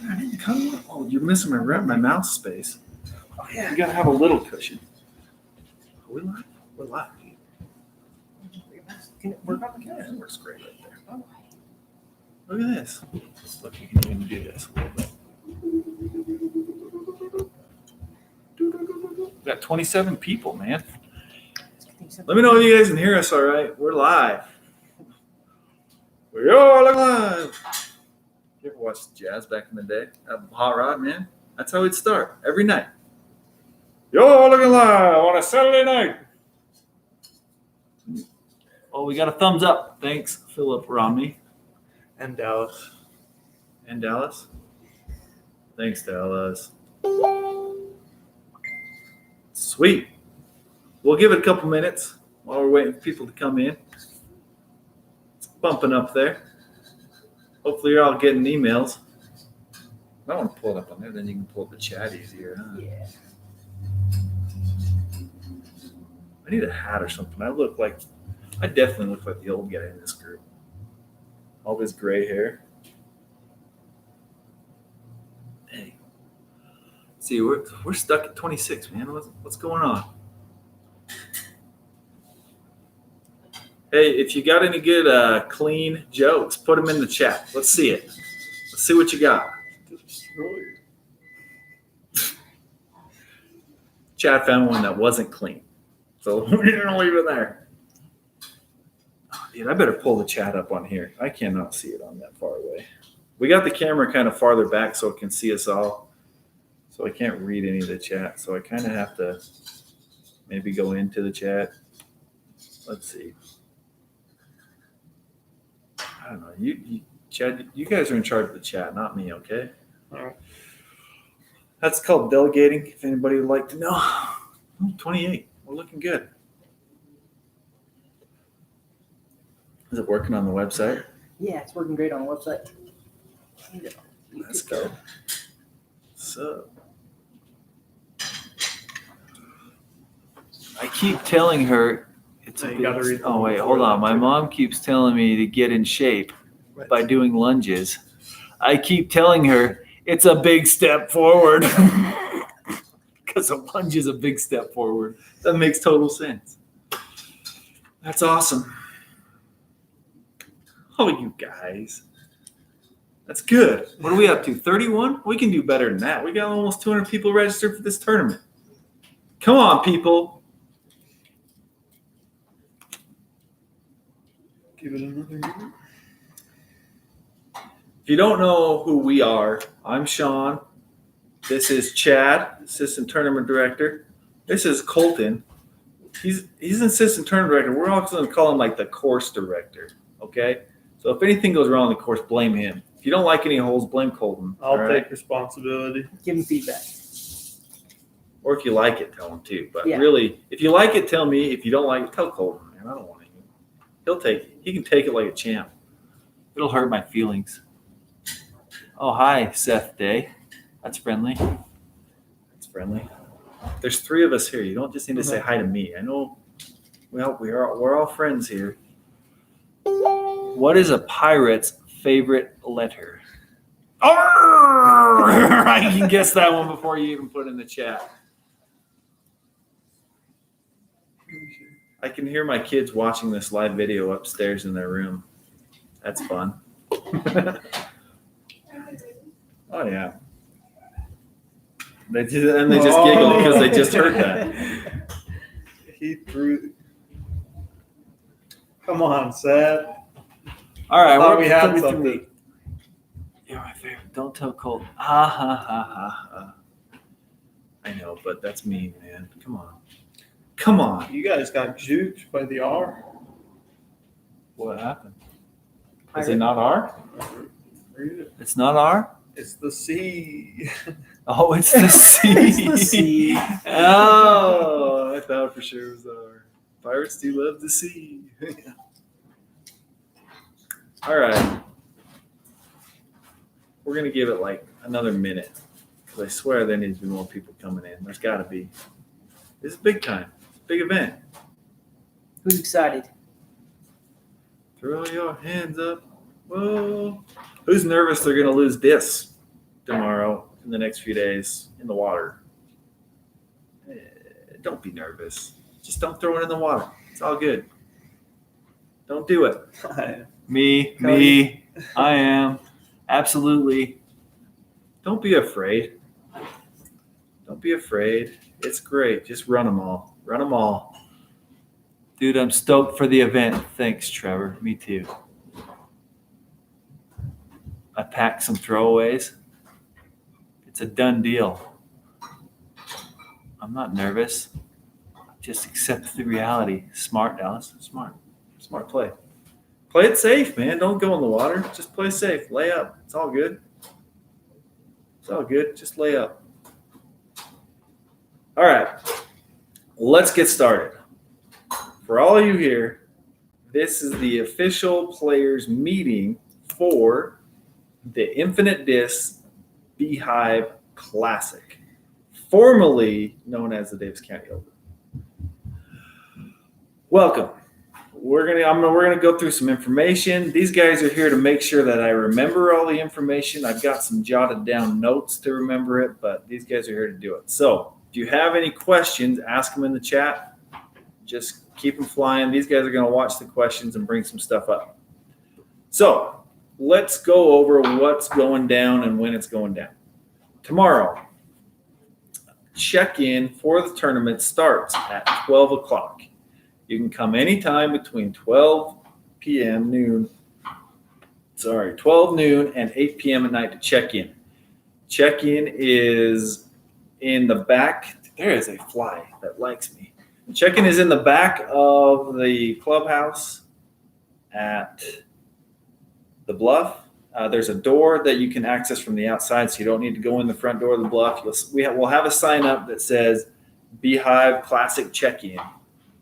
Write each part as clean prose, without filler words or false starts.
I didn't come up. Oh, you're missing my mouse space. Oh, yeah. You gotta have a little cushion. Are we live? We're live. Can it work on the Yeah, camera? it works great right there. Oh. Look at this. Look, you can even do this a little bit. We got 27 people, man. Let me know if you guys can hear us all right. We're live. We are live. You ever watched jazz back in the day? Hot Rod, man. That's how we'd start every night. You're looking live on a Saturday night. Oh, we got a thumbs up. Thanks, Philip Romney. And Dallas. And Dallas. Thanks, Dallas. Sweet. We'll give it a couple minutes while we're waiting for people to come in. It's bumping up there. Hopefully you're all getting emails. I want to pull it up on there, then you can pull up the chat easier. Huh? Yeah. I need a hat or something. I definitely look like the old guy in this group. All this gray hair. Hey. See, we're stuck at 26, man. What's going on? Hey, if you got any good clean jokes, put them in the chat. Let's see it. Let's see what you got. Destroyer. Chad found one that wasn't clean. So we're going to leave it there. Oh, dude, I better pull the chat up on here. I cannot see it on that far away. We got the camera kind of farther back so it can see us all. So I can't read any of the chat. So I kind of have to maybe go into the chat. Let's see. I don't know. You Chad, you guys are in charge of the chat, not me, okay? All right. That's called delegating, if anybody would like to know. 28. We're looking good. Is it working on the website? Yeah, it's working great on the website. Let's go. So, I keep telling her it's You gotta read the oh, one wait, before hold on. that, My too. mom keeps telling me to get in shape by doing lunges. I keep telling her it's a big step forward. Because a lunge is a big step forward. That makes total sense. That's awesome. Oh, you guys. That's good. What are we up to? 31? We can do better than that. We got almost 200 people registered for this tournament. Come on, people. Give it another minute. If you don't know who we are, I'm Sean. This is Chad, assistant tournament director. This is Colton. He's an assistant tournament director. We're also going to call him like the course director. Okay? So if anything goes wrong in the course, blame him. If you don't like any holes, blame Colton. I'll take responsibility. Give him feedback. Or if you like it, tell him too. But Yeah. really, if you like it, tell me. If you don't like it, tell Colton. Man, I don't want it. He'll take it. He can take it like a champ. It'll hurt my feelings. Oh, hi, Seth Day. That's friendly. That's friendly. There's 3 of us here. You don't just need to say hi to me. I know. Well, we're all friends here. What is a pirate's favorite letter? Arr! I can guess that one before you even put it in the chat. I can hear my kids watching this live video upstairs in their room. That's fun. Oh, yeah. They just giggle because they just heard that. He threw. Come on, Seth. All right, Thought we had something. You're my favorite. Don't tell Colt. Ha ha ha ha ha. I know, but that's mean, man. Come on. Come on. You guys got juked by the R. What happened? Is it not R? Read it. It's not R? It's the C. Oh, it's the C. It's the C. Oh, I thought for sure it was R. Pirates do love the sea. All right. We're going to give it like another minute because I swear there needs to be more people coming in. There's got to be. This is big time. It's a big event. Who's excited? Throw your hands up. Whoa. Who's nervous they're going to lose discs? tomorrow, in the next few days, in the water. Don't be nervous. Just don't throw it in the water. It's all good. Don't do it. Me. I am. Absolutely. Don't be afraid. Don't be afraid. It's great. Just run them all. Run them all. Dude, I'm stoked for the event. Thanks, Trevor. Me too. I packed some throwaways. It's a done deal. I'm not nervous. Just accept the reality. Smart, Dallas. Smart. Smart play. Play it safe, man. Don't go in the water. Just play safe. Lay up. It's all good. It's all good. Just lay up. All right. Let's get started. For all of you here, this is the official players meeting for the Infinite DIscs Beehive Classic, formerly known as the Davis County Open. Welcome. We're gonna go through some information. These guys are here to make sure that I remember all the information. I've got some jotted down notes to remember it, but these guys are here to do it. So if you have any questions, ask them in the chat. Just keep them flying. These guys are going to watch the questions and bring some stuff up. So let's go over what's going down and when it's going down. Tomorrow, check-in for the tournament starts at 12 o'clock. You can come anytime between 12 noon and 8 p.m. at night to check in. Check-in is in the back. There is a fly that likes me. Check-in is in the back of the clubhouse at the Bluff. There's a door that you can access from the outside, so you don't need to go in the front door of the Bluff. We'll have a sign up that says Beehive Classic Check-in.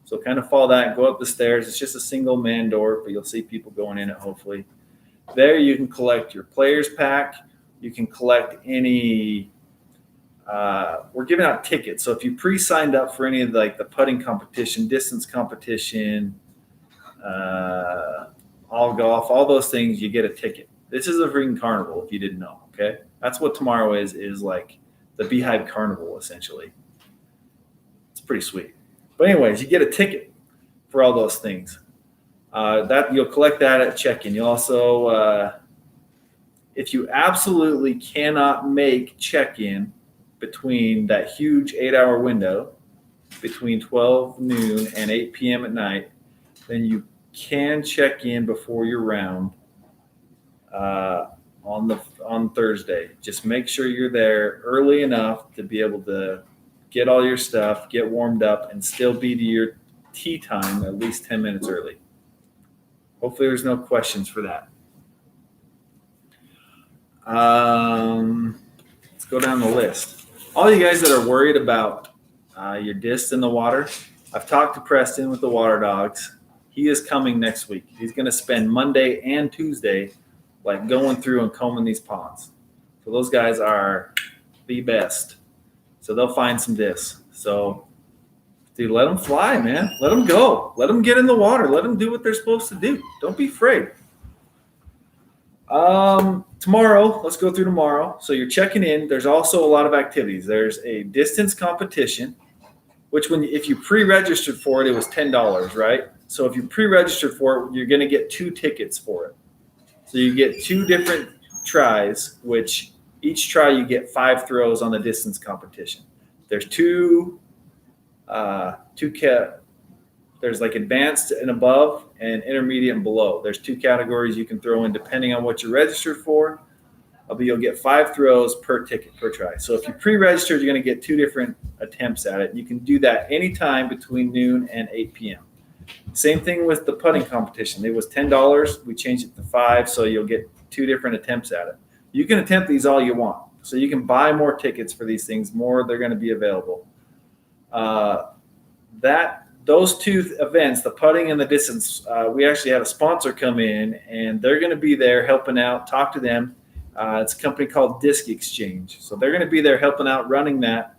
So kind of follow that and go up the stairs. It's just a single man door, but you'll see people going in it hopefully. There you can collect your players pack. You can collect any we're giving out tickets. So if you pre-signed up for any of the putting competition, distance competition, all golf, all those things, you get a ticket. This is a freaking carnival if you didn't know, okay? That's what tomorrow is like the Beehive Carnival, essentially. It's pretty sweet. But anyways, you get a ticket for all those things. That you'll collect that at check-in. You also, if you absolutely cannot make check-in between that huge 8-hour window between 12 noon and 8 p.m. at night, then you can check in before your round on Thursday. Just make sure you're there early enough to be able to get all your stuff, get warmed up, and still be to your tee time at least 10 minutes early. Hopefully there's no questions for that. Let's go down the list. All you guys that are worried about your discs in the water, I've talked to Preston with the Water Dogs. He is coming next week. He's going to spend Monday and Tuesday going through and combing these ponds. So those guys are the best. So they'll find some discs. So, dude, let them fly, man. Let them go. Let them get in the water. Let them do what they're supposed to do. Don't be afraid. Tomorrow, let's go through tomorrow. So you're checking in. There's also a lot of activities. There's a distance competition, which if you pre-registered for it, it was $10, right? So if you pre-registered for it, you're going to get 2 tickets for it. So you get 2 different tries, which each try you get 5 throws on the distance competition. There's there's advanced and above and intermediate and below. There's 2 categories you can throw in depending on what you're registered for. But you'll get 5 throws per ticket per try. So if you pre-registered, you're going to get 2 different attempts at it. You can do that anytime between noon and 8 p.m. Same thing with the putting competition. It was $10. We changed it to 5, so you'll get 2 different attempts at it. You can attempt these all you want. So you can buy more tickets for these things. More, they're going to be available. Those 2 events, the putting and the distance, we actually had a sponsor come in, and they're going to be there helping out. Talk to them. It's a company called Disc Exchange. So they're going to be there helping out, running that.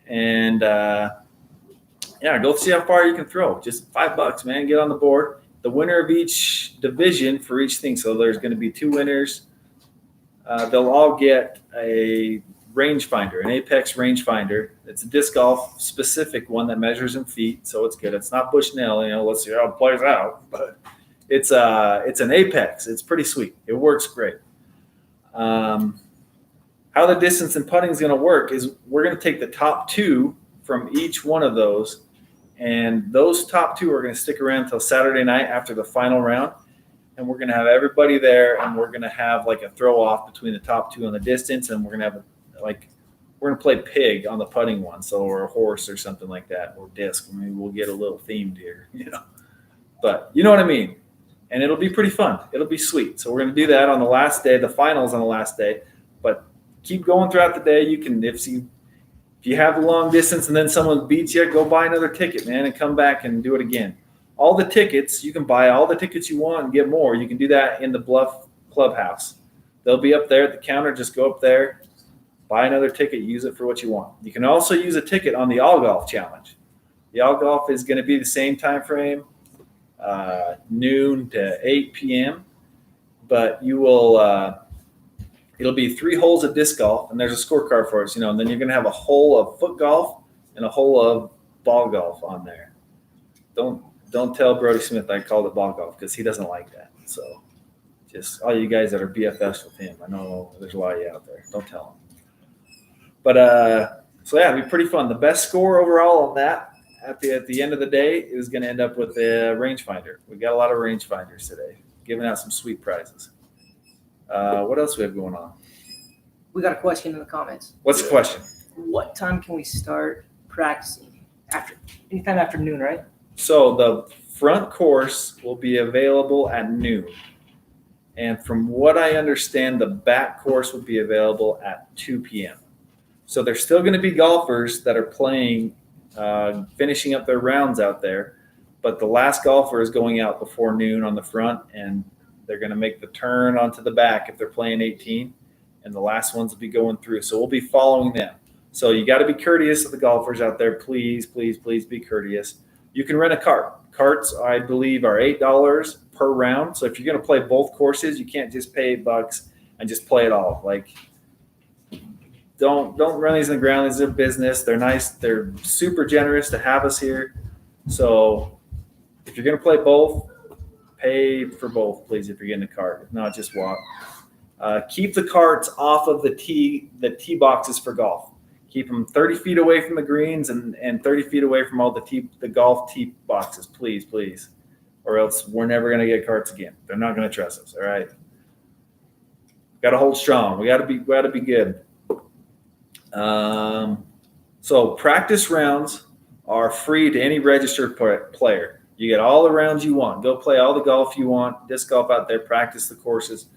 And, go see how far you can throw. Just $5, man. Get on the board. The winner of each division for each thing. So there's going to be 2 winners. they'll all get a rangefinder, an Apex rangefinder. It's a disc golf specific one that measures in feet, so it's good. It's not Bushnell, let's see how it plays out, but it's an Apex. It's pretty sweet. It works great. How the distance and putting is going to work is we're going to take the top two from each one of those, and those top two are going to stick around until Saturday night after the final round, and we're going to have everybody there, and we're going to have like a throw off between the top two on the distance, and we're going to have we're going to play pig on the putting one, or a horse or something like that, or disc. I mean, we'll get a little themed here, but you know what I mean. And it'll be pretty fun. It'll be sweet. So we're going to do that on the last day. The finals on the last day, but keep going throughout the day. You can, if you have a long distance and then someone beats you, go buy another ticket, man, and come back and do it again. All the tickets, you can buy all the tickets you want and get more. You can do that in the Bluff Clubhouse. They'll be up there at the counter. Just go up there, buy another ticket, use it for what you want. You can also use a ticket on the All Golf Challenge. The All Golf is going to be the same time frame, noon to 8 p.m., but you will it'll be 3 holes of disc golf, and there's a scorecard for us, and then you're going to have a hole of foot golf and a hole of ball golf on there. Don't tell Brody Smith I called it ball golf, because he doesn't like that. So just all you guys that are BFFs with him, I know there's a lot of you out there. Don't tell him. But so yeah, it'll be pretty fun. The best score overall on that at the end of the day is going to end up with a rangefinder. We got a lot of rangefinders today, giving out some sweet prizes. What else we have going on? We got a question in the comments. What's the question? What time can we start practicing? Anytime after noon, right? So the front course will be available at noon. And from what I understand, the back course will be available at 2 p.m. So there's still going to be golfers that are playing, finishing up their rounds out there. But the last golfer is going out before noon on the front, and they're going to make the turn onto the back if they're playing 18. And the last ones will be going through. So we'll be following them. So you got to be courteous of the golfers out there. Please, please, please be courteous. You can rent a cart. Carts, I believe, are $8 per round. So if you're going to play both courses, you can't just pay $8 and just play it all. Don't run these in the ground. These are business. They're nice. They're super generous to have us here. So if you're going to play both, pay for both, please, if you're getting a cart. If not, just walk. Keep the carts off of the tee boxes for golf. Keep them 30 feet away from the greens and 30 feet away from all the golf tee boxes, please, please. Or else we're never going to get carts again. They're not going to trust us, all right? Got to hold strong. We got to be good. So practice rounds are free to any registered player. You get all the rounds you want. Go play all the golf you want. Disc golf out there. Practice the courses.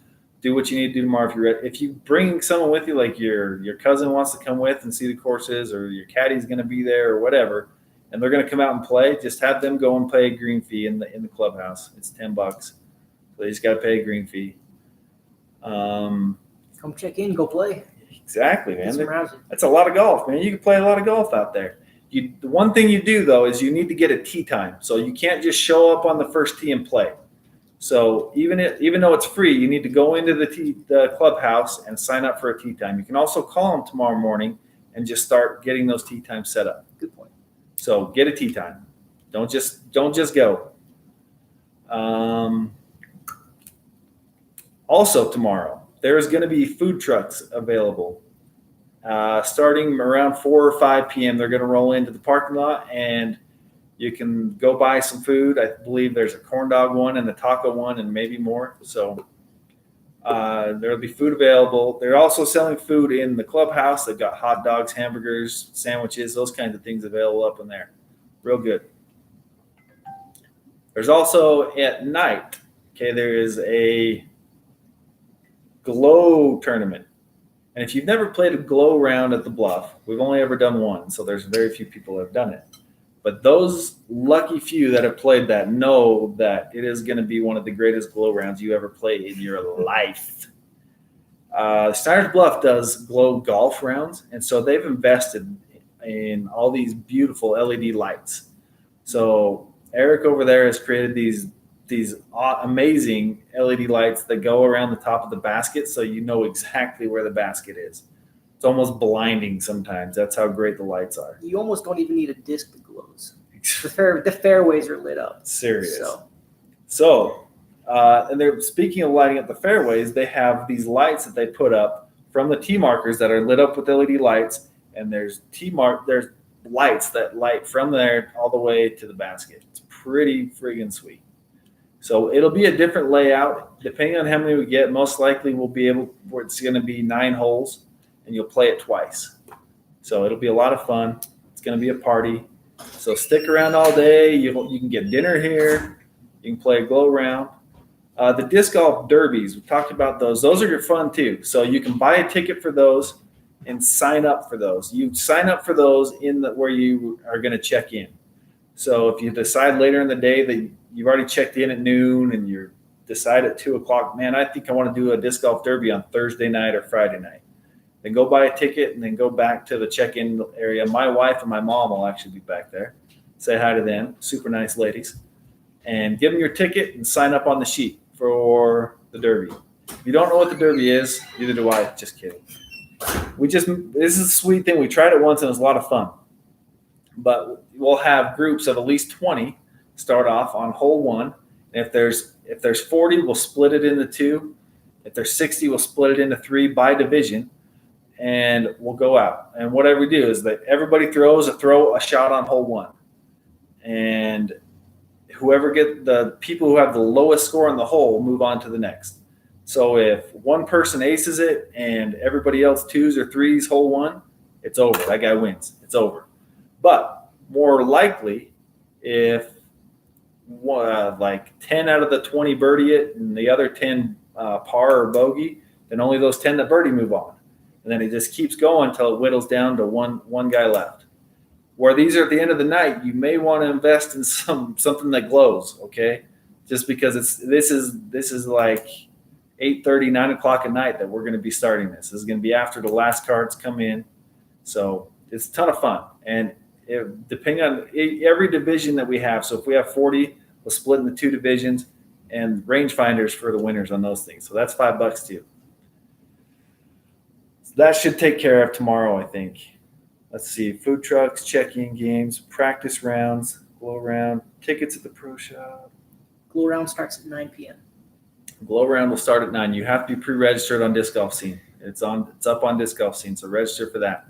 Do what you need to do tomorrow if you're ready. If you bring someone with you, like your cousin wants to come with and see the courses, or your caddy's going to be there or whatever, and they're going to come out and play, just have them go and pay a green fee in the clubhouse. It's $10. So they just got to pay a green fee. Come check in, go play. Exactly, man. That's a lot of golf, man. You can play a lot of golf out there. The one thing you do, though, is you need to get a tee time. So you can't just show up on the first tee and play. So even though it's free, you need to go into the clubhouse and sign up for a tee time. You can also call them tomorrow morning and just start getting those tee times set up. Good point. So get a tee time. Don't just go. Also tomorrow, there's going to be food trucks available. Starting around 4 or 5 p.m., they're going to roll into the parking lot, and you can go buy some food. I believe there's a corn dog one and a taco one and maybe more. So there'll be food available. They're also selling food in the clubhouse. They've got hot dogs, hamburgers, sandwiches, those kinds of things available up in there. Real good. There's also at night, there is a glow tournament. And if you've never played a glow round at the Bluff, we've only ever done one. So there's very few people that have done it. But those lucky few that have played that know that it is going to be one of the greatest glow rounds you ever played in your life. Steiner's Bluff does glow golf rounds, and so they've invested in all these beautiful LED lights. So Eric over there has created these amazing LED lights that go around the top of the basket, so you know exactly where the basket is. It's almost blinding sometimes. That's how great the lights are. You almost don't even need a disc that glows. The fairways are lit up. Serious. So and they're speaking of lighting up the fairways. They have these lights that they put up from the tee markers that are lit up with LED lights, and there's lights that light from there all the way to the basket. It's pretty friggin' sweet. So it'll be a different layout depending on how many we get. Most likely we'll be where it's going to be 9 holes, and you'll play it twice. So it'll be a lot of fun. It's going to be a party. So stick around all day. You can get dinner here. You can play a glow round. The disc golf derbies, we talked about those. Those are fun too. So you can buy a ticket for those and sign up for those. You sign up for those where you are going to check in. So if you decide later in the day that you've already checked in at noon and you decide at 2:00, man, I think I want to do a disc golf derby on Thursday night or Friday night. Then go buy a ticket and then go back to the check-in area. My wife and my mom will actually be back there. Say hi to them. Super nice ladies. And give them your ticket and sign up on the sheet for the derby. If you don't know what the derby is, neither do I. Just kidding. This is a sweet thing. We tried it once and it was a lot of fun. But we'll have groups of at least 20 start off on hole 1. And if there's 40, we'll split it into 2. If there's 60, we'll split it into 3 by division, and we'll go out. And whatever we do is that everybody throw a shot on hole 1. And the people who have the lowest score on the hole move on to the next. So if one person aces it and everybody else 2s or 3s hole 1, it's over. That guy wins. It's over. But more likely, if like 10 out of the 20 birdie it and the other 10 par or bogey, then only those 10 that birdie move on. And then it just keeps going until it whittles down to one guy left. Where these are at the end of the night, you may want to invest in something that glows, okay? Just because this is like 8:30, 9 o'clock at night that we're going to be starting this. This is going to be after the last cards come in. So it's a ton of fun. And depending on every division that we have, so if we have 40, we'll split into 2 divisions and rangefinders for the winners on those things. So that's $5 too. So that should take care of tomorrow, I think. Let's see, food trucks, check-in games, practice rounds, glow round, tickets at the pro shop. Glow round starts at 9 p.m. Glow round will start at 9. You have to be pre-registered on Disc Golf Scene. It's up on Disc Golf Scene, so register for that.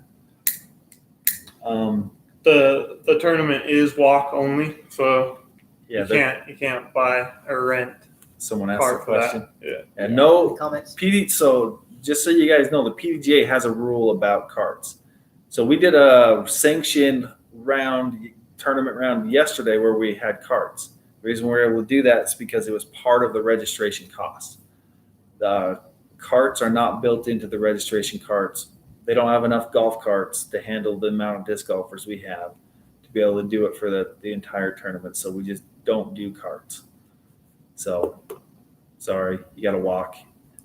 The tournament is walk only, so yeah, you can't buy or rent. Someone asked a question. Yeah. And no comments. So just so you guys know, the PDGA has a rule about carts. So we did a sanctioned tournament round yesterday where we had carts. The reason we were able to do that is because it was part of the registration cost. The carts are not built into the registration carts. They don't have enough golf carts to handle the amount of disc golfers we have to be able to do it for the entire tournament. So we just don't do carts. So sorry, you got to walk.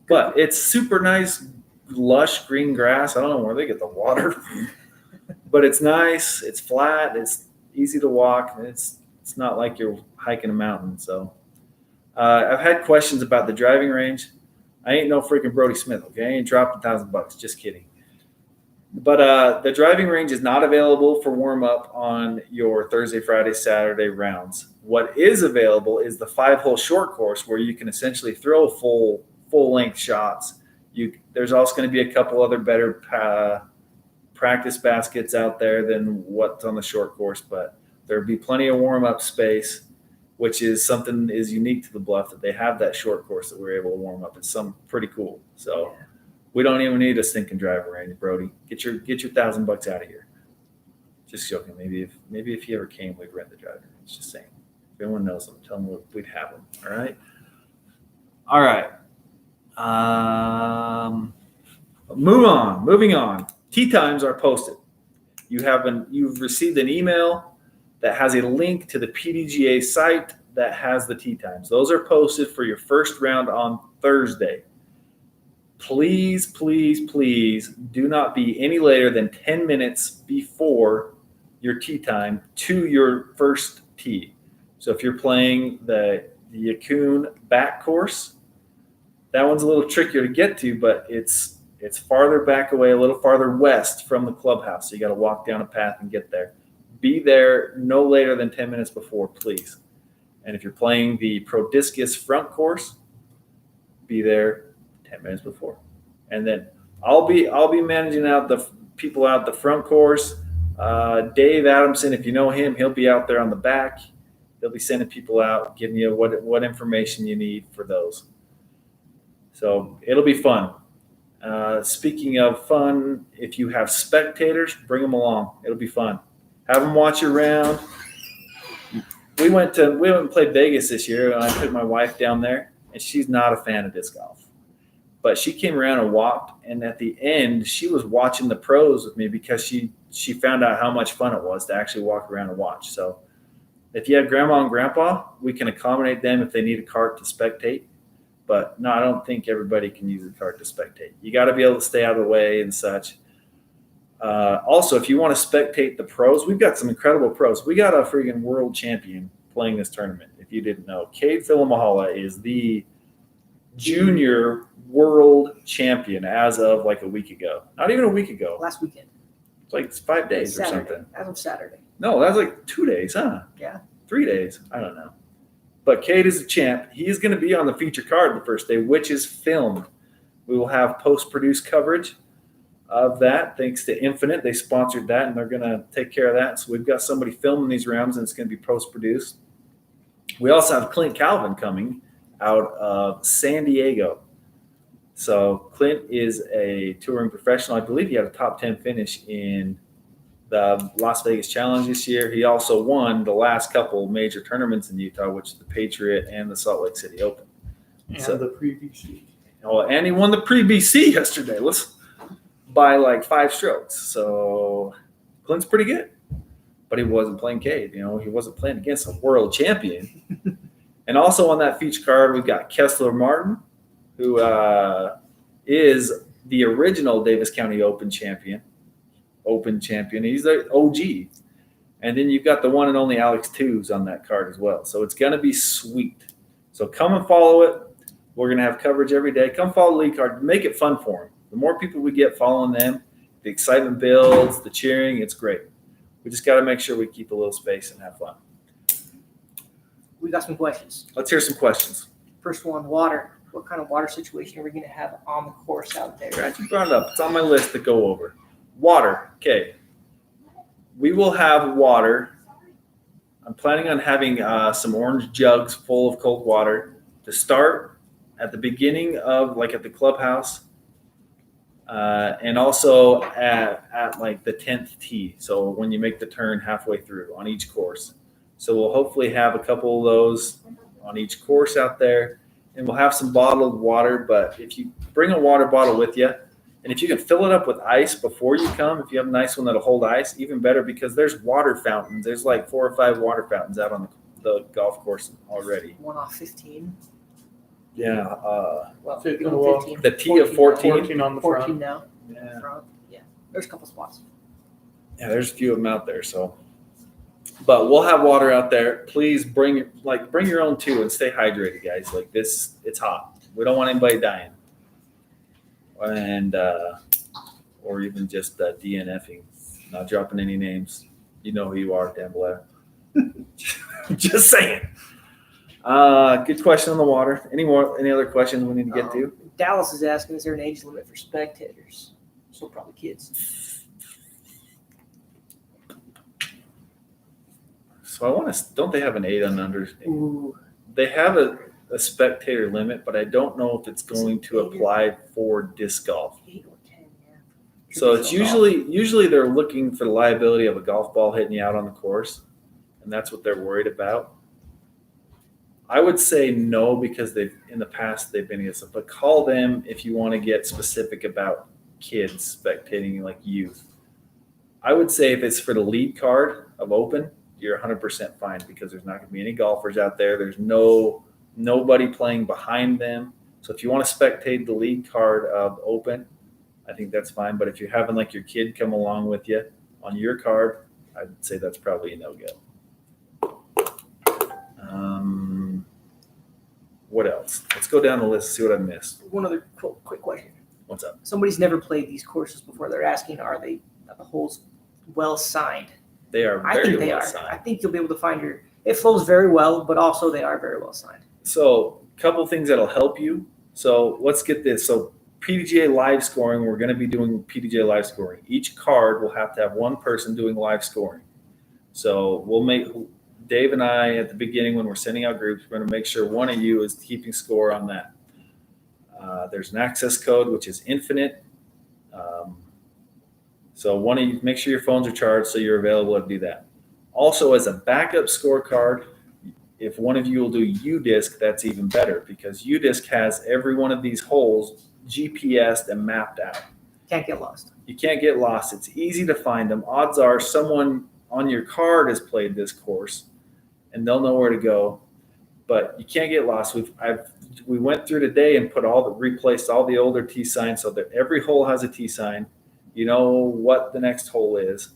But it's super nice, lush green grass. I don't know where they get the water, but it's nice. It's flat. It's easy to walk. And it's not like you're hiking a mountain. So I've had questions about the driving range. I ain't no freaking Brody Smith. Okay, I ain't dropped $1,000. Just kidding. But the driving range is not available for warm up on your Thursday, Friday, Saturday rounds. What is available is the 5-hole short course where you can essentially throw full length shots. There's also going to be a couple other better practice baskets out there than what's on the short course, but there'll be plenty of warm up space, which is something is unique to the Bluff that they have that short course that we're able to warm up. It's something pretty cool. So. Yeah. We don't even need a stinking driver range, Brody. Get your $1,000 out of here. Just joking. Maybe if he ever came, we'd rent the driver range. Just saying. If anyone knows him, tell him we'd have him. All right. Moving on. Tee times are posted. You've received an email that has a link to the PDGA site that has the tee times. Those are posted for your first round on Thursday. Please, please, please do not be any later than 10 minutes before your tee time to your first tee. So if you're playing the the Yaccoon back course. That one's a little trickier to get to, but it's farther back away, a little farther west from the clubhouse. So you got to walk down a path and get there. Be there no later than 10 minutes before, please. And if you're playing the Pro Discus front course, be there 10 minutes before. And then I'll be managing out the people out the front course. Dave Adamson, if you know him, he'll be out there on the back. They'll be sending people out, giving you what information you need for those. So it'll be fun. Speaking of fun, if you have spectators, bring them along. It'll be fun. Have them watch you around. We went and played Vegas this year, and I took my wife down there, and she's not a fan of disc golf. But she came around and walked, and at the end, she was watching the pros with me because she found out how much fun it was to actually walk around and watch. So if you have grandma and grandpa, we can accommodate them if they need a cart to spectate. But no, I don't think everybody can use a cart to spectate. You got to be able to stay out of the way and such. Also, if you want to spectate the pros, we've got some incredible pros. We got a freaking world champion playing this tournament. If you didn't know, Cade Filamahala is the junior world champion as of like a week ago. Not even a week ago. Last weekend. It's like 5 days Saturday. or something. As of Saturday. No, that's like 2 days, huh? Yeah. 3 days. I don't know. But Cade is a champ. He is going to be on the feature card the first day, which is filmed. We will have post-produced coverage of that thanks to Infinite. They sponsored that, and they're going to take care of that. So we've got somebody filming these rounds, and it's going to be post-produced. We also have Clint Calvin coming out of San Diego. So Clint is a touring professional. I believe he had a top 10 finish in the Las Vegas Challenge this year. He also won the last couple major tournaments in Utah, which is the Patriot and the Salt Lake City Open. And So- the pre-BC. Oh, and he won the pre-BC yesterday. By like 5 strokes. So Clint's pretty good. But he wasn't playing Cade. He wasn't playing against a world champion. And also on that feature card, we've got Kessler Martin, who is the original Davis County Open champion. He's the OG. And then you've got the one and only Alex Tooves on that card as well. So it's going to be sweet. So come and follow it. We're going to have coverage every day. Come follow the lead card. Make it fun for them. The more people we get following them, the excitement builds, the cheering, it's great. We just got to make sure we keep a little space and have fun. We got some questions. Let's hear some questions. First one, water. What kind of water situation are we going to have on the course out there? Glad you brought it up. It's on my list to go over. Water. Okay. We will have water. I'm planning on having some orange jugs full of cold water to start at the beginning of, like at the clubhouse, and also at like the 10th tee. So when you make the turn halfway through on each course. So we'll hopefully have a couple of those on each course out there. And we'll have some bottled water. But if you bring a water bottle with you, and if you can fill it up with ice before you come, if you have a nice one that'll hold ice, even better, because there's water fountains. There's like 4 or 5 water fountains out on the golf course already. One off 15. Yeah. Well, 15. you're on 15. The tee of 14. 14 on the 14 front. now. Yeah. Front. Yeah. There's a couple spots. Yeah, there's a few of them out there. So, but we'll have water out there. Please bring your own too, and stay hydrated, guys. Like this, it's hot. We don't want anybody dying, and or even just DNFing. Not dropping any names. You know who you are, Dan Blair. Just saying. Good question on the water. Any other questions we need to get to? Dallas is asking, is there an age limit for spectators? So probably kids. So don't they have an 8 and under? Ooh. They have a spectator limit, but I don't know if it's going to apply for disc golf. 8 or 10, yeah. So it's usually they're looking for the liability of a golf ball hitting you out on the course, and that's what they're worried about. I would say no, because in the past they've been against it, but call them if you want to get specific about kids spectating, like youth. I would say if it's for the lead card of Open, you're 100% fine, because there's not going to be any golfers out there. There's nobody playing behind them. So if you want to spectate the lead card of Open, I think that's fine. But if you're having like your kid come along with you on your card, I'd say that's probably a no-go. What else? Let's go down the list and see what I missed. One other quick question. What's up? Somebody's never played these courses before. They're asking, are the holes well signed? They are I very think they well are. signed. I think you'll be able to find it flows very well, but also they are very well signed. So a couple things that'll help you. So let's get this. So PDGA live scoring, we're going to be doing PDGA live scoring. Each card will have to have one person doing live scoring. So we'll make Dave and I at the beginning when we're sending out groups, we're going to make sure one of you is keeping score on that. There's an access code, which is infinite. So one of you, make sure your phones are charged so you're available to do that. Also, as a backup scorecard, if one of you will do UDisc, that's even better because UDisc has every one of these holes GPSed and mapped out. Can't get lost. You can't get lost. It's easy to find them. Odds are someone on your card has played this course and they'll know where to go, but you can't get lost. We went through today and replaced all the older T signs so that every hole has a T sign. You know what the next hole is.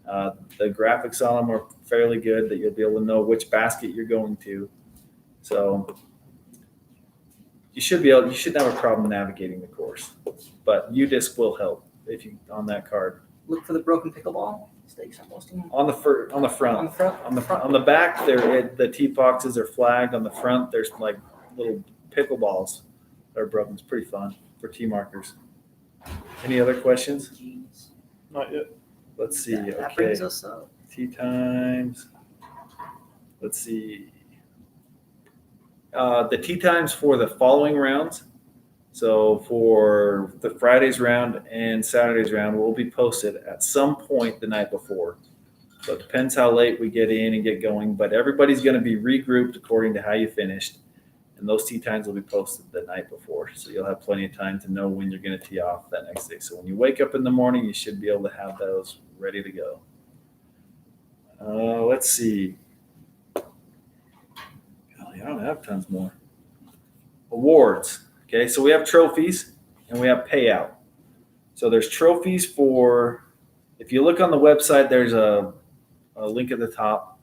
The graphics on them are fairly good that you'll be able to know which basket you're going to. So you shouldn't have a problem navigating the course, but UDisc will help if you on that card. Look for the broken pickleball stakes on most of them. On the front. On the front. On the back, the tee boxes are flagged. On the front, there's like little pickleballs that are broken. It's pretty fun for tee markers. Any other questions? Jeez. Not yet. Let's see. That Okay. brings us up. Tee times. Let's see. The tee times for the following rounds. So for the Friday's round and Saturday's round will be posted at some point the night before. So it depends how late we get in and get going, but everybody's going to be regrouped according to how you finished. And those tee times will be posted the night before. So you'll have plenty of time to know when you're going to tee off that next day. So when you wake up in the morning, you should be able to have those ready to go. Let's see. Golly, I don't have tons more. Awards. Okay, so we have trophies and we have payout. So there's trophies for, if you look on the website, there's a link at the top.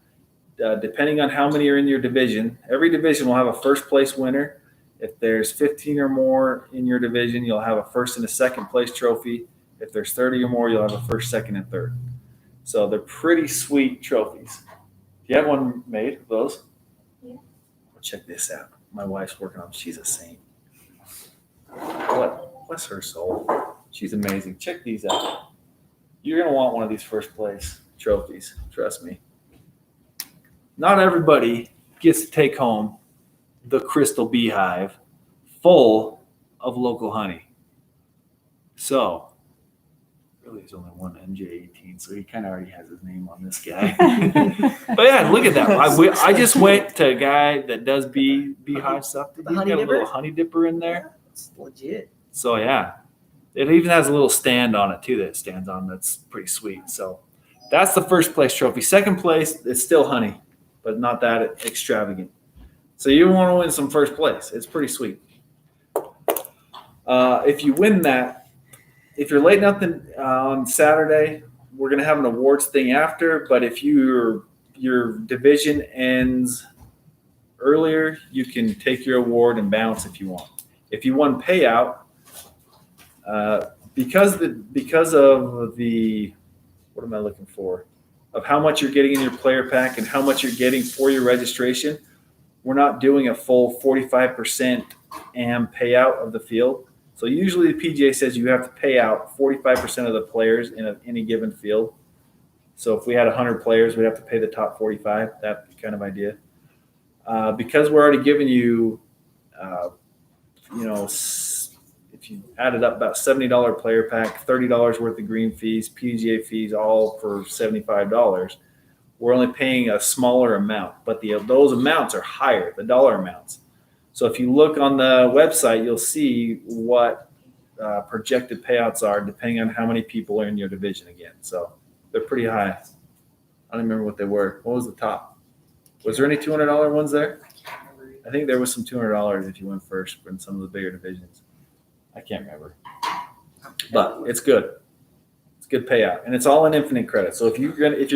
Depending on how many are in your division, every division will have a first place winner. If there's 15 or more in your division, you'll have a first and a second place trophy. If there's 30 or more, you'll have a first, second, and third. So they're pretty sweet trophies. Do you have one made of those? Yeah. Well, check this out. My wife's working on. She's a saint. Bless her soul. She's amazing. Check these out. You're gonna want one of these first place trophies. Trust me. Not everybody gets to take home the crystal beehive full of local honey. So, really, there's only one MJ18, so he kind of already has his name on this guy. But yeah, look at that. I just went to a guy that does beehive stuff. He's The honey got a dipper? little honey dipper in there. It's legit. So yeah, it even has a little stand on it too that it stands on. That's pretty sweet. So that's the first place trophy. Second place, it's still honey, but not that extravagant. So you want to win some first place. It's pretty sweet. If you win that, if you're late nothing on Saturday, we're gonna have an awards thing after. But if your division ends earlier, you can take your award and bounce if you want. If you won payout, because of the what am I looking for? Of how much you're getting in your player pack and how much you're getting for your registration, we're not doing a full 45% AM payout of the field. So usually the PGA says you have to pay out 45% of the players in any given field. So if we had 100 players, we'd have to pay the top 45, that kind of idea. Because we're already giving you, if you added up about $70 player pack, $30 worth of green fees, PGA fees, all for $75, we're only paying a smaller amount, but those amounts are higher, the dollar amounts. So if you look on the website, you'll see what projected payouts are depending on how many people are in your division again. So they're pretty high. I don't remember what they were. What was the top? Was there any $200 ones there? I think there was some $200 if you went first in some of the bigger divisions. I can't remember. But it's good. It's good payout. And it's all in infinite credit. So if you're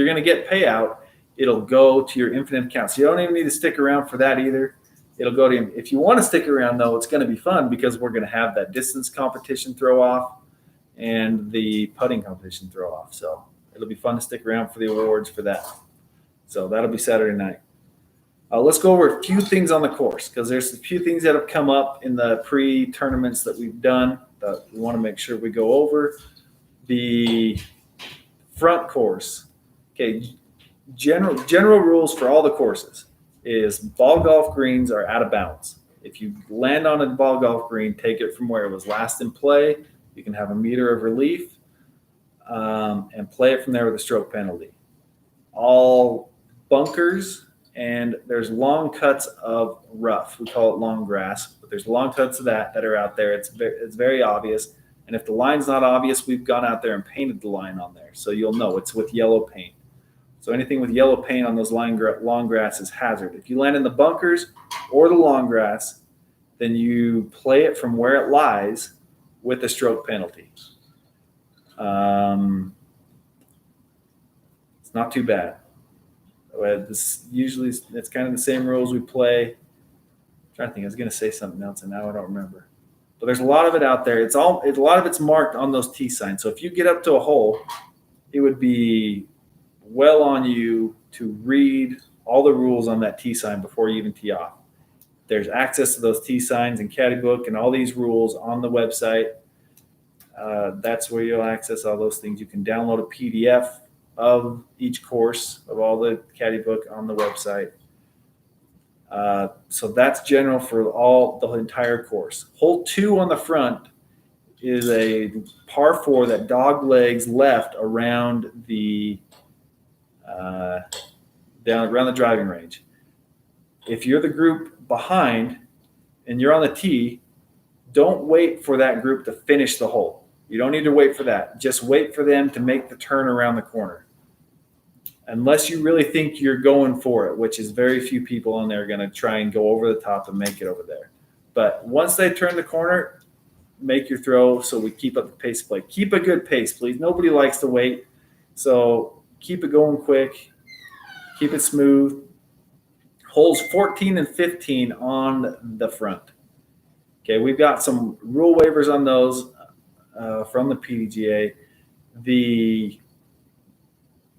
gonna get payout, it'll go to your infinite account. So you don't even need to stick around for that either. it'll go to him. If you want to stick around, though, it's going to be fun because we're going to have that distance competition throw off and the putting competition throw off. So it'll be fun to stick around for the awards for that. So that'll be Saturday night. Let's go over a few things on the course because there's a few things that have come up in the pre-tournaments that we've done that we want to make sure we go over. The front course. Okay, general rules for all the courses is ball golf greens are out of bounds. If you land on a ball golf green, take it from where it was last in play. You can have a meter of relief and play it from there with a stroke penalty. All bunkers and there's long cuts of rough. We call it long grass, but there's long cuts of that are out there. It's very obvious. And if the line's not obvious, we've gone out there and painted the line on there. So you'll know it's with yellow paint. So anything with yellow paint on those long grass is hazard. If you land in the bunkers or the long grass, then you play it from where it lies with a stroke penalty. It's not too bad. Usually it's kind of the same rules we play. I'm trying to think, I was going to say something else and now I don't remember. But there's a lot of it out there. A lot of it's marked on those tee signs. So if you get up to a hole, it would be well on you to read all the rules on that tee sign before you even tee off. There's access to those tee signs and caddy book and all these rules on the website. That's where you'll access all those things. You can download a PDF of each course of all the caddy book on the website. So that's general for the entire course. Hole 2 on the front is a par 4 that dog legs left around the around the driving range. If you're the group behind and you're on the tee, don't wait for that group to finish the hole. You don't need to wait for that. Just wait for them to make the turn around the corner. Unless you really think you're going for it, which is very few people on there are going to try and go over the top and make it over there. But once they turn the corner, make your throw so we keep up the pace of play. Keep a good pace, please. Nobody likes to wait. So keep it going quick. Keep it smooth. Holes 14 and 15 on the front. Okay, we've got some rule waivers on those from the PDGA.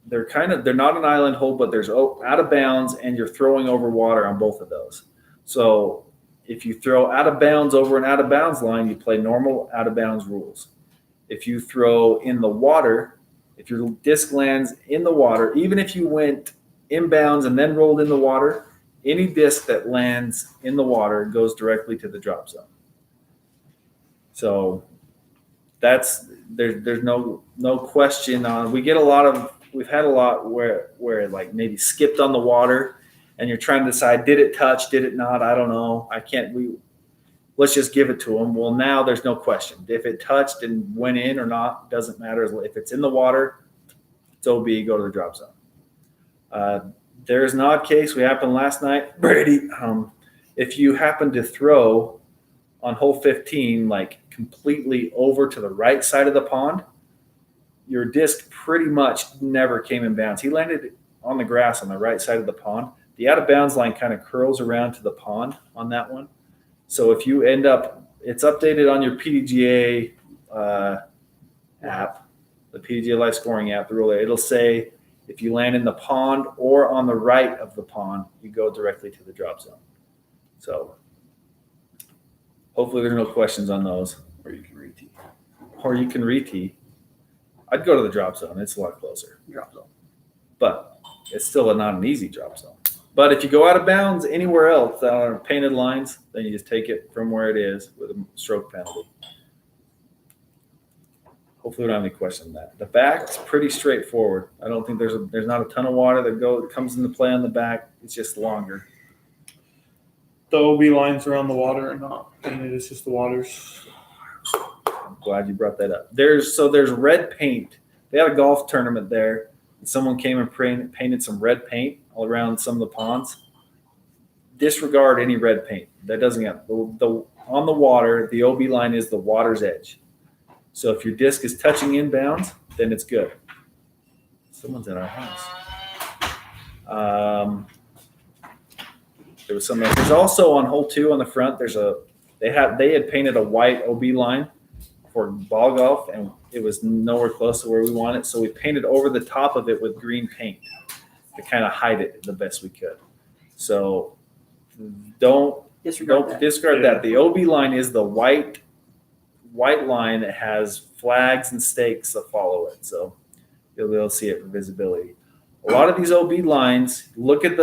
They're not an island hole, but there's out of bounds and you're throwing over water on both of those. So if you throw out of bounds over an out of bounds line, you play normal out of bounds rules. If you throw in the water, if your disc lands in the water, even if you went inbounds and then rolled in the water, any disc that lands in the water goes directly to the drop zone. So there's no question on. We've had a lot where like maybe skipped on the water and you're trying to decide, did it touch, did it not? I don't know. Let's just give it to them. Well, now there's no question. If it touched and went in or not, doesn't matter. If it's in the water, it's OB, go to the drop zone. There's an odd case. We happened last night, Brady. If you happen to throw on hole 15, like completely over to the right side of the pond, your disc pretty much never came in bounds. He landed on the grass on the right side of the pond. The out of bounds line kind of curls around to the pond on that one. So if you end up, it's updated on your PDGA app, the PDGA Live Scoring app, the ruler. It'll say if you land in the pond or on the right of the pond, you go directly to the drop zone. So hopefully there's no questions on those. Or you can re-tee. I'd go to the drop zone. It's a lot closer. Drop zone. But it's still not an easy drop zone. But if you go out of bounds anywhere else on painted lines, then you just take it from where it is with a stroke penalty. Hopefully we don't have any questions on that. The back's pretty straightforward. I don't think there's not a ton of water that comes into play on the back. It's just longer. The OB lines around the water are not painted. It's just the waters. I'm glad you brought that up. There's red paint. They had a golf tournament there. And someone came and painted some red paint all around some of the ponds. Disregard any red paint. That doesn't get on the water. The OB line is the water's edge. So if your disc is touching inbounds, then it's good. Someone's at our house. there was something else. There's also on hole 2 on the front. They had painted a white OB line for ball golf, and it was nowhere close to where we want it. So we painted over the top of it with green paint to kind of hide it the best we could. So don't discard that. The OB line is the white line that has flags and stakes that follow it. So you'll be able to see it for visibility. A lot of these OB lines, look at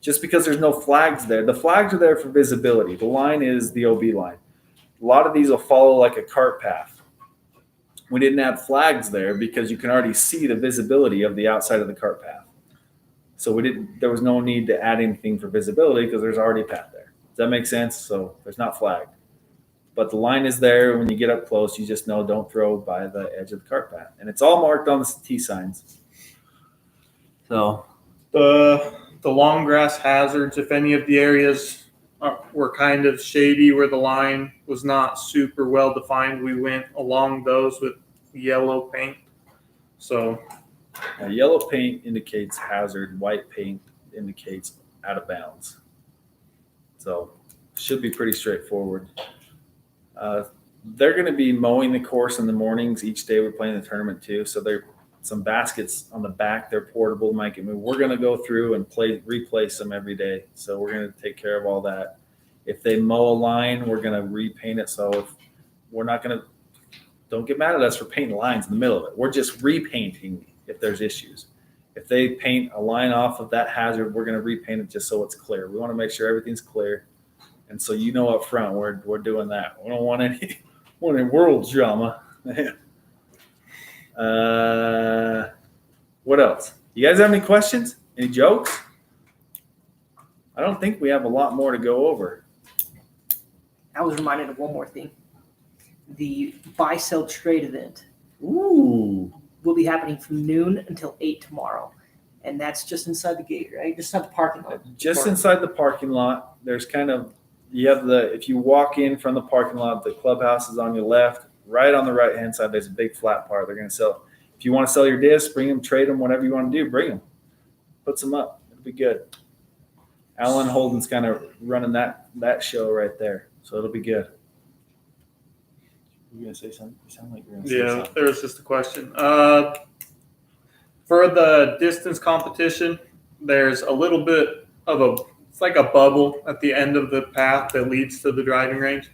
just because there's no flags there, the flags are there for visibility. The line is the OB line. A lot of these will follow like a cart path. We didn't add flags there because you can already see the visibility of the outside of the cart path. So there was no need to add anything for visibility because there's already a path there. Does that make sense? So there's not flagged. But the line is there. When you get up close, you just know don't throw by the edge of the cart path. And it's all marked on the T signs. So The long grass hazards, if any of the areas were kind of shady where the line was not super well defined, we went along those with yellow paint. So yellow paint indicates hazard. White paint indicates out of bounds. So should be pretty straightforward. They're going to be mowing the course in the mornings each day we're playing the tournament too. So there some baskets on the back. They're portable, might get moved. We're going to go through and replace them every day. So we're going to take care of all that. If they mow a line, we're going to repaint it. So if we're not going to, don't get mad at us for painting lines in the middle of it. We're just repainting if there's issues. If they paint a line off of that hazard, we're going to repaint it just so it's clear. We want to make sure everything's clear. And so you know up front, we're doing that. We don't want any world drama. What else? You guys have any questions? Any jokes? I don't think we have a lot more to go over. I was reminded of one more thing. The buy, sell, trade event Ooh. will be happening from noon until 8 tomorrow. And that's just inside the gate, right? Just inside the parking lot. Just inside the parking lot. There's if you walk in from the parking lot, the clubhouse is on your left. Right on the right-hand side, there's a big flat part. They're going to sell. If you want to sell your discs, bring them, trade them, whatever you want to do, bring them. Put some up. It'll be good. Alan Holden's kind of running that show right there. So it'll be good. You're going to say something? You sound like you're going to say something. Yeah, there was just a question. For the distance competition, there's a little bit of it's like a bubble at the end of the path that leads to the driving range.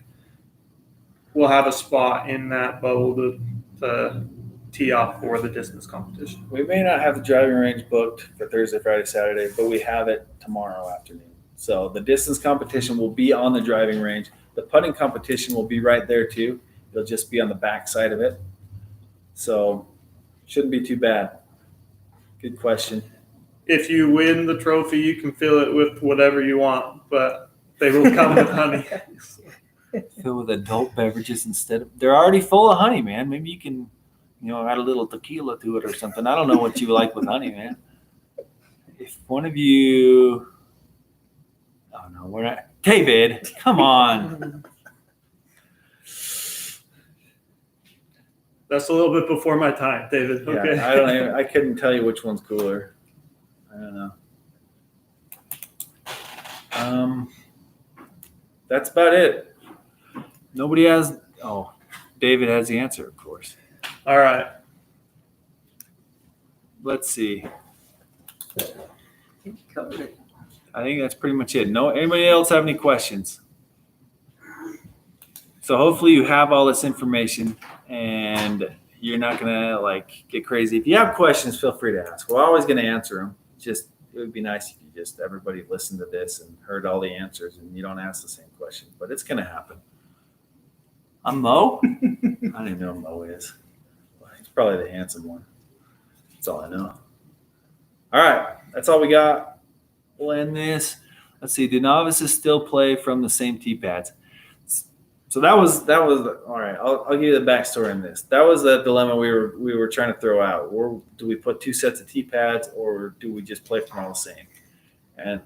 We'll have a spot in that bubble to tee off for the distance competition. We may not have the driving range booked for Thursday, Friday, Saturday, but we have it tomorrow afternoon. So the distance competition will be on the driving range. The putting competition will be right there too. It'll just be on the back side of it. So shouldn't be too bad. Good question. If you win the trophy, you can fill it with whatever you want, but they will come with honey. Fill with adult beverages instead of, they're already full of honey, man. Maybe you can, add a little tequila to it or something. I don't know what you like with honey, man. If one of you, oh no, we're not, David, come on. That's a little bit before my time, David. Okay. Yeah, I couldn't tell you which one's cooler. I don't know. That's about it. Nobody has. Oh, David has the answer, of course. All right. Let's see. Covered it. I think that's pretty much it. No, anybody else have any questions? So hopefully you have all this information and you're not gonna get crazy. If you have questions, feel free to ask. We're always gonna answer them. Just it would be nice if you just everybody listened to this and heard all the answers and you don't ask the same questions. But it's gonna happen. I'm Mo. I don't even know who Mo is. He's probably the handsome one. That's all I know. All right, that's all we got. We'll end this. Let's see. Do novices still play from the same tee pads? So that was all right. I'll give you the backstory on this. That was the dilemma we were trying to throw out. Or do we put two sets of tee pads, or do we just play from all the same? And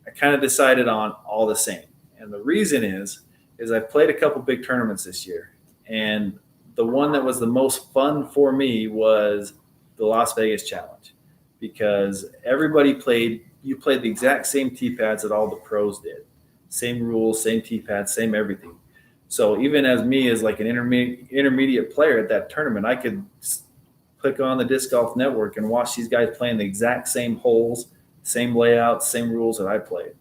I kind of decided on all the same. And the reason is I've played a couple big tournaments this year, and the one that was the most fun for me was the Las Vegas Challenge, because everybody played you play the exact same tee pads that all the pros did. Same rules, same tee pads, same everything. So even as me as like an intermediate player at that tournament, I could click on the Disc Golf Network and watch these guys playing the exact same holes, same layouts, same rules that I played.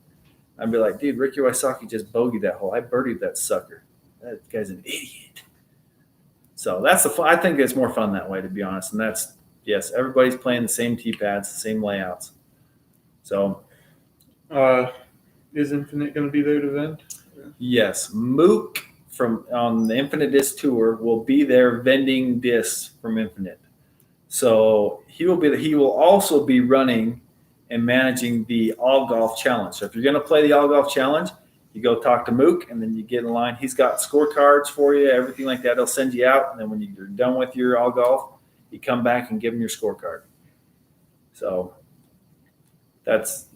I'd be like, dude, Ricky Wysocki just bogeyed that hole. I birdied that sucker. That guy's an idiot. So that's the fun. I think it's more fun that way, to be honest. And that's, yes, everybody's playing the same tee pads, the same layouts. So, is Infinite going to be there to vend? yes, Mook from on the Infinite Disc Tour will be there vending discs from Infinite. So he will also be running and managing the All Golf Challenge. So if you're going to play the All Golf Challenge, you go talk to Mook, and then you get in line. He's got scorecards for you, everything like that. He'll send you out, and then when you're done with your All Golf, you come back and give him your scorecard. So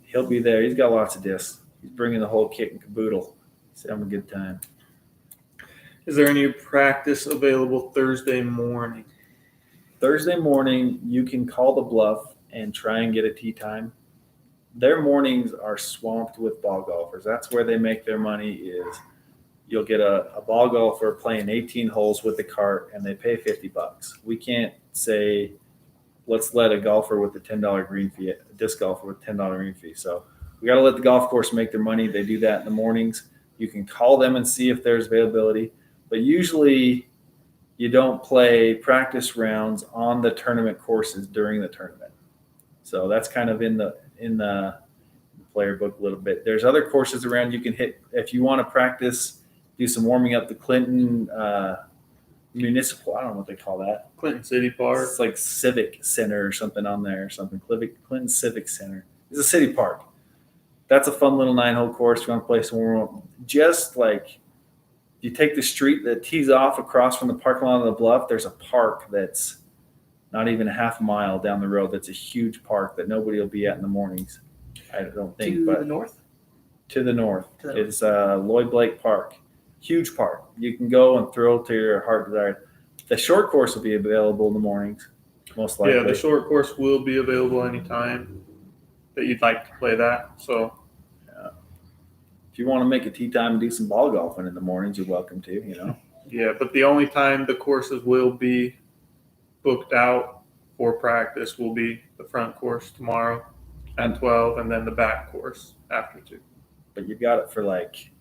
he'll be there. He's got lots of discs. He's bringing the whole kit and caboodle. He's having a good time. Is there any practice available Thursday morning? Thursday morning, you can call the bluff and try and get a tee time. Their mornings are swamped with ball golfers. That's where they make their money. Is you'll get a ball golfer playing 18 holes with the cart, and they pay $50. We can't say, let's let a golfer with a $10 green fee, a disc golfer with $10 green fee. So we got to let the golf course make their money. They do that in the mornings. You can call them and see if there's availability, but usually you don't play practice rounds on the tournament courses during the tournament. So that's kind of in the player book a little bit. There's other courses around you can hit if you want to practice, do some warming up. The Clinton Municipal, I don't know what they call that. Clinton City Park. It's like Civic Center or something on there or something. Clinton Civic Center. It's a city park. That's a fun little 9-hole course. You want to play some warm up. Just like you take the street that tees off across from the parking lot of the bluff, there's a park that's not even a half a mile down the road. That's a huge park that nobody will be at in the mornings, I don't think. To the north? To the north. To the north. It's Lloyd Blake Park. Huge park. You can go and throw to your heart desire. The short course will be available in the mornings, most likely. Yeah, the short course will be available anytime that you'd like to play that. So if you want to make a tee time and do some ball golfing in the mornings, you're welcome to, you know. yeah, but the only time the courses will be booked out for practice will be the front course tomorrow at 12 and then the back course after 2. But you've got it for like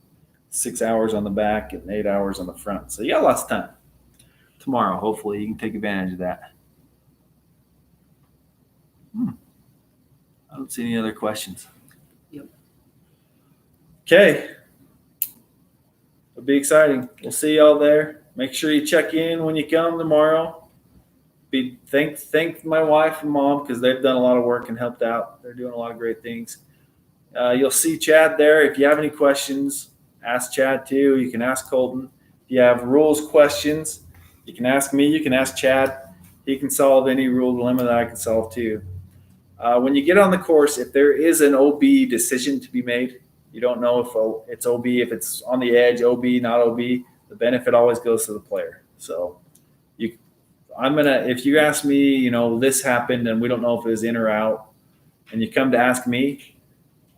6 hours on the back and 8 hours on the front. So you got lots of time. Tomorrow, hopefully, you can take advantage of that. I don't see any other questions. Yep. Okay. It'll be exciting. We'll see y'all there. Make sure you check in when you come tomorrow. Thank my wife and mom because they've done a lot of work and helped out. They're doing a lot of great things. You'll see Chad there. If you have any questions, ask Chad too. You can ask Colton. If you have rules questions, you can ask me. You can ask Chad. He can solve any rule dilemma that I can solve too. When you get on the course, if there is an OB decision to be made, you don't know if it's OB, if it's on the edge, OB, not OB, the benefit always goes to the player. So if you ask me, this happened and we don't know if it was in or out, and you come to ask me,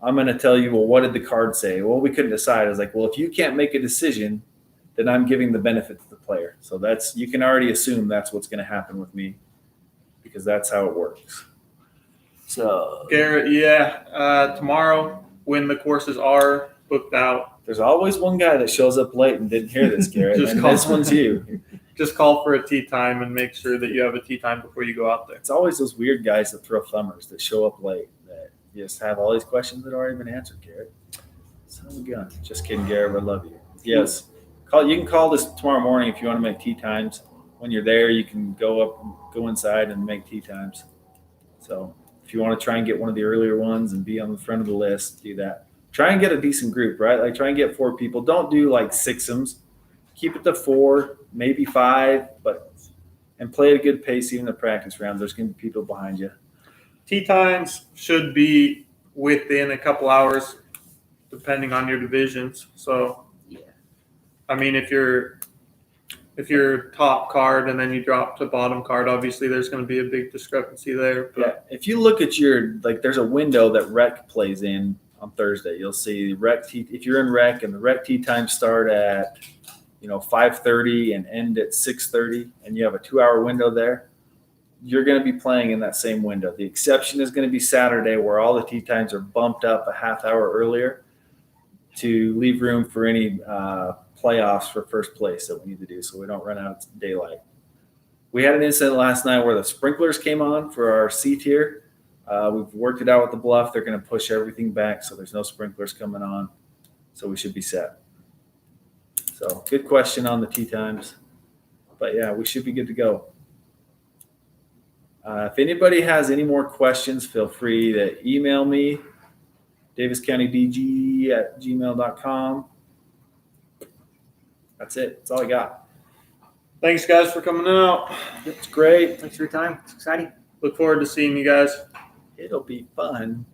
I'm going to tell you, well, what did the card say? Well, we couldn't decide. I was like, well, if you can't make a decision, then I'm giving the benefit to the player. So you can already assume that's what's going to happen with me because that's how it works. So Garrett, tomorrow when the courses are booked out, there's always one guy that shows up late and didn't hear this, Garrett. Just and call this him. one's you. just call for a tee time and make sure that you have a tee time before you go out there. It's always those weird guys that throw thumbers that show up late that just have all these questions that already been answered, Garrett. Son of a gun. Just kidding, Garrett. I love you. Yes. You can call this tomorrow morning if you want to make tee times. When you're there, you can go inside and make tee times. So if you want to try and get one of the earlier ones and be on the front of the list, do that. Try and get a decent group, right? Like try and get 4 people. Don't do like 6-ems. Keep it to 4, maybe 5, and play at a good pace even the practice rounds. There's going to be people behind you. Tee times should be within a couple hours, depending on your divisions. So, Yeah. I mean, if you're If you're top card and then you drop to bottom card, obviously there's going to be a big discrepancy there. Yeah, But if you look at your there's a window that rec plays in on Thursday. You'll see rec tee. If you're in rec and the rec tee times start at 5:30 and end at 6:30, and you have a 2-hour window there, you're going to be playing in that same window. The exception is going to be Saturday, where all the tee times are bumped up a half hour earlier to leave room for any playoffs for first place that we need to do, so we don't run out of daylight. We had an incident last night where the sprinklers came on for our C tier. We've worked it out with the bluff. They're going to push everything back, so there's no sprinklers coming on. So we should be set. So good question on the tee times. But yeah, we should be good to go. If anybody has any more questions, feel free to email me, daviscountydg@gmail.com. That's it. That's all I got. thanks, guys, for coming out. It's great. Thanks for your time. It's exciting. Look forward to seeing you guys. It'll be fun.